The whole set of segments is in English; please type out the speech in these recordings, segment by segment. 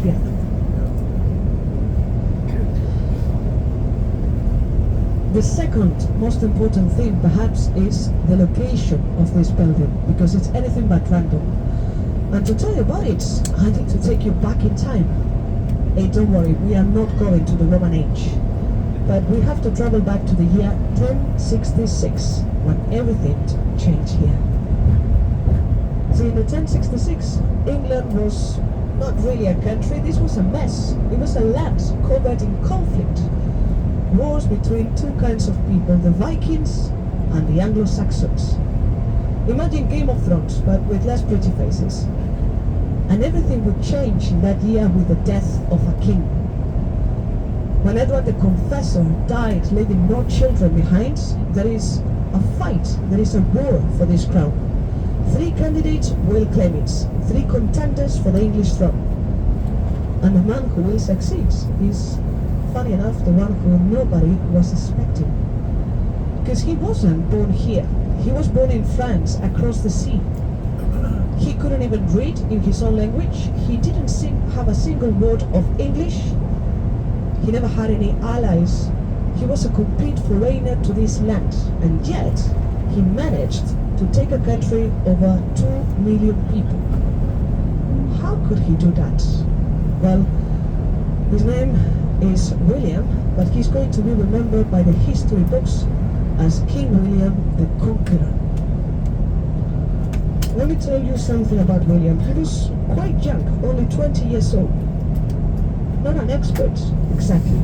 here. The second most important thing perhaps is the location of this building, because it's anything but random. And to tell you about it, I need to take you back in time. Hey, don't worry, we are not going to the Roman age, but we have to travel back to the year 1066, when everything changed here. See, in the 1066, England was not really a country, this was a mess. It was a land covered in conflict. Wars between two kinds of people, the Vikings and the Anglo-Saxons. Imagine Game of Thrones, but with less pretty faces. And everything would change in that year with the death of a king. When Edward the Confessor died, leaving no children behind, there is a fight, there is a war for this crown. 3 candidates will claim it, 3 contenders for the English throne. And the man who will succeed is, funny enough, the one who nobody was expecting. Because he wasn't born here. He was born in France, across the sea. He couldn't even read in his own language. He didn't have a single word of English. He never had any allies. He was a complete foreigner to this land. And yet, he managed to take a country over 2 million people. How could he do that? Well, his name is William, but he's going to be remembered by the history books as King William the Conqueror. Let me tell you something about William. He was quite young, only 20 years old. Not an expert, exactly,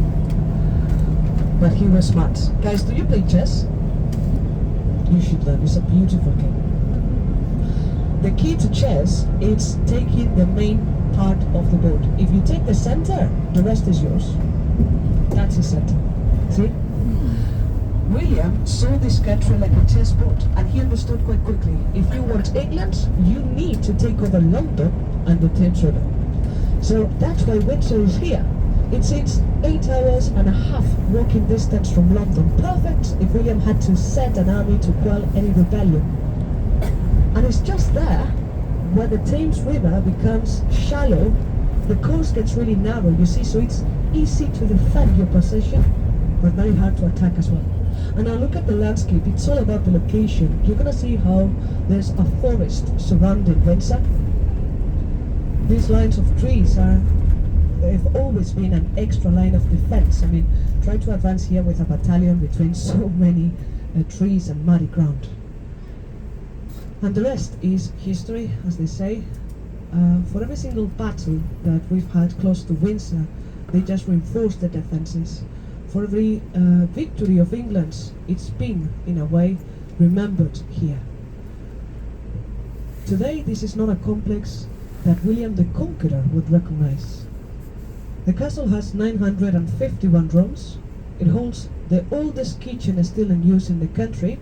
but he was smart. Guys, do you play chess? You should learn, it's a beautiful game. The key to chess is taking the main part of the board. If you take the center, the rest is yours. That's his center. See? William saw this country like a chessboard, and he understood quite quickly, if you want England, you need to take over London and the Thames River. So that's why Windsor is here. It's 8 hours and a half walking distance from London. Perfect if William had to send an army to quell any rebellion. And it's just there, where the Thames River becomes shallow, the coast gets really narrow, you see, so it's easy to defend your position, but very hard to attack as well. And now look at the landscape, it's all about the location. You're gonna see how there's a forest surrounding Windsor. These lines of trees they've always been an extra line of defense. I mean, try to advance here with a battalion between so many trees and muddy ground. And the rest is history, as they say. For every single battle that we've had close to Windsor, they just reinforced the defenses. For every victory of England, it's been, in a way, remembered here. Today, this is not a complex that William the Conqueror would recognize. The castle has 951 rooms. It holds the oldest kitchen still in use in the country.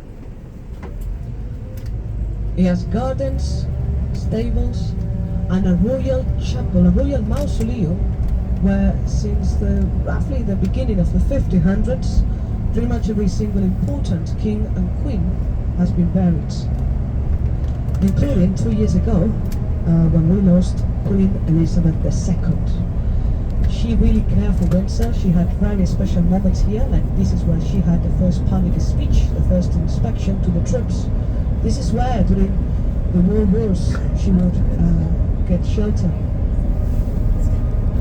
It has gardens, stables, and a royal chapel, a royal mausoleum, where since roughly the beginning of the 1500s, pretty much every single important king and queen has been buried. Including 2 years ago, when we lost Queen Elizabeth II. She really cared for Windsor. She had very special moments here, like this is where she had the first public speech, the first inspection to the troops. This is where, during the world wars, she would get shelter.